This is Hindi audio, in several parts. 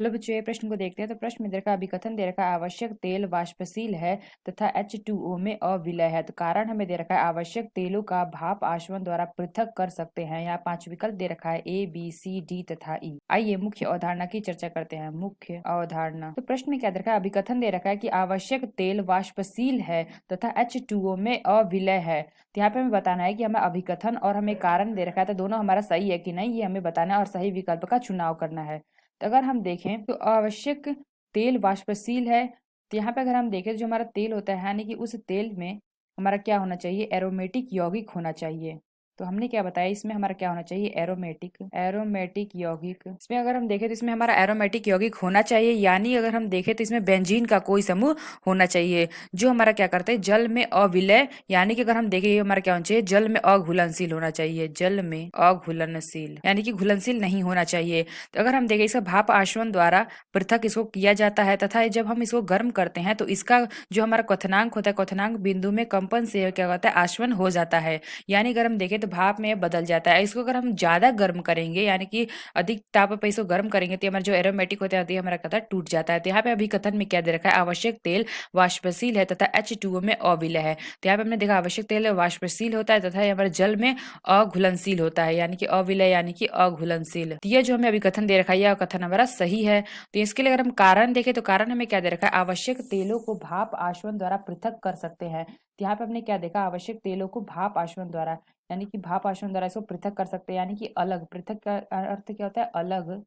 चलो बच्चों ये प्रश्न को देखते हैं। तो प्रश्न में दे रखा अभिकथन दे रखा है आवश्यक तेल वाष्पशील है तथा H2O में अविलय है। तो कारण हमें दे रखा है आवश्यक तेलों का भाप आसवन द्वारा पृथक कर सकते हैं। यहाँ 5 विकल्प दे रखा है A B C D तथा E। आइए मुख्य अवधारणा की चर्चा करते हैं। मुख्य अवधारणा तो प्रश्न में क्या दे रखा है अभिकथन दे रखा है कि आवश्यक तेल वाष्पशील है तथा H2O में अविलय है। तो यहाँ पे हमें बताना है कि हमें अभिकथन और हमें कारण दे रखा है तो दोनों हमारा सही है कि नहीं, ये हमें बताना है और सही विकल्प का चुनाव करना है। तो अगर हम देखें तो आवश्यक तेल वाष्पशील है। तो यहाँ पे अगर हम देखें तो जो हमारा तेल होता है यानी कि उस तेल में हमारा क्या होना चाहिए, एरोमेटिक यौगिक होना चाहिए। तो हमने क्या बताया इसमें हमारा क्या होना चाहिए, एरोमेटिक एरोमेटिक यौगिक। इसमें अगर हम देखें तो इसमें हमारा एरोमेटिक यौगिक होना चाहिए, यानी अगर हम देखें तो इसमें बेंजीन का कोई समूह होना चाहिए जो हमारा क्या करता है जल में अविलय, यानी कि अगर हम देखें ये हमारा क्या होना चाहिए, जल में अघुलनशील होना चाहिए, जल में अघुलनशील यानी कि घुलनशील नहीं होना चाहिए। तो अगर हम देखें इसका भाप आसवन द्वारा पृथक इसको किया जाता है तथा जब हम इसको गर्म करते हैं तो इसका जो हमारा क्वथनांक होता है, क्वथनांक बिंदु में कंपन से क्या होता है आसवन हो जाता है, यानी अगर हम देखें तो भाप में बदल जाता है। इसको अगर हम ज्यादा गर्म करेंगे यानी कि अधिक ताप पर इसको गर्म करेंगे तो हमारा जो एरोमेटिक होता है हमारा कथा टूट जाता है। तो यहाँ पे अभी कथन में क्या दे रखा है, आवश्यक तेल वाष्पशील है तथा H2O में अविलय है। तो यहाँ पे हमने देखा आवश्यक तेल वाष्पशील होता है तथा हमारे जल में अघुलनशील होता है, यानी कि अविलय यानी कि अघुलनशील। तो ये जो हमें अभी कथन दे रखा है यह कथन हमारा सही है। तो इसके लिए अगर हम कारण देखें तो कारण हमें क्या दे रखा है, आवश्यक तेलों को भाप आसवन द्वारा पृथक कर सकते हैं। तो यहाँ पे हमने क्या देखा, आवश्यक तेलों को भाप आसवन द्वारा यानी कि भाप आसवन द्वारा इसको पृथक कर सकते हैं, यानी कि अलग, पृथक का अर्थ क्या होता है, अलग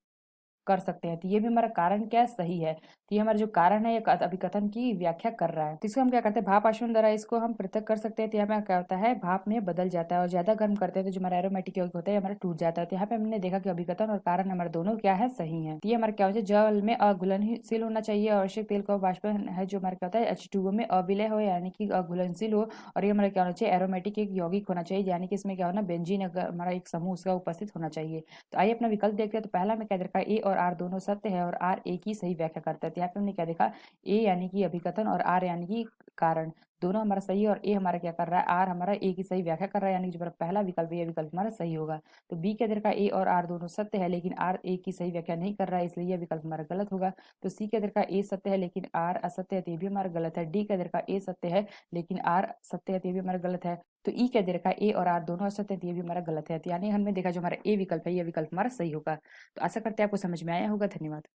कर सकते हैं। तो ये भी हमारा कारण क्या है, सही है। तो ये हमारा जो कारण है ये अभिकथन की व्याख्या कर रहा है। तो इसको हम क्या करते हैं, भाप आसवन द्वारा इसको हम पृथक कर सकते हैं। तो यहाँ पे क्या होता है, भाप में बदल जाता है और ज्यादा गर्म करते हैं तो जो हमारा एरोमेटिक यौगिक होता है हमारा टूट जाता है। तो यहाँ पे हमने देखा कि अभिकथन और कारण हमारे दोनों क्या है, सही है। तो ये हमारा क्या होता है, जल में अघुलनशील होना चाहिए, आवश्यक तेल का वाष्पन है जो हमारा क्या होता है H2O में अविलय हो यानी कि अघुलनशील हो, और ये हमारा क्या होना चाहिए, एरोमेटिक एक यौगिक होना चाहिए, यानी कि इसमें क्या होना, बेंजीन हमारा एक समूह उसका उपस्थित होना चाहिए। तो आइए अपना विकल्प देखते हैं। तो पहला में क्या देखा, ए और आर दोनों सत्य है और आर ए की सही व्याख्या करता है। तो यहाँ पे हमने क्या देखा, ए यानी कि अभिकथन और आर यानी कि कारण, दोनों हमारा सही है और ए हमारा क्या कर रहा है, आर हमारा ए की सही व्याख्या कर रहा है, यानी कि जो हमारा पहला विकल्प है ये विकल्प हमारा सही होगा। तो बी के अंदर का ए और आर दोनों सत्य है लेकिन आर ए की सही व्याख्या नहीं कर रहा है, इसलिए यह विकल्प हमारा गलत होगा। तो सी के अंदर का ए सत्य है लेकिन आर असत्य है, तो ये भी हमारा गलत है। डी के अंदर का ए सत्य है लेकिन आर सत्य है, तो ये भी हमारा गलत है। तो ई के अंदर का ए और आर दोनों असत्य है, तो ये भी हमारा गलत है। तो यानी हमने देखा जो हमारा ए विकल्प है यह विकल्प हमारा सही होगा। तो आशा करते हैं आपको समझ में आया होगा। धन्यवाद।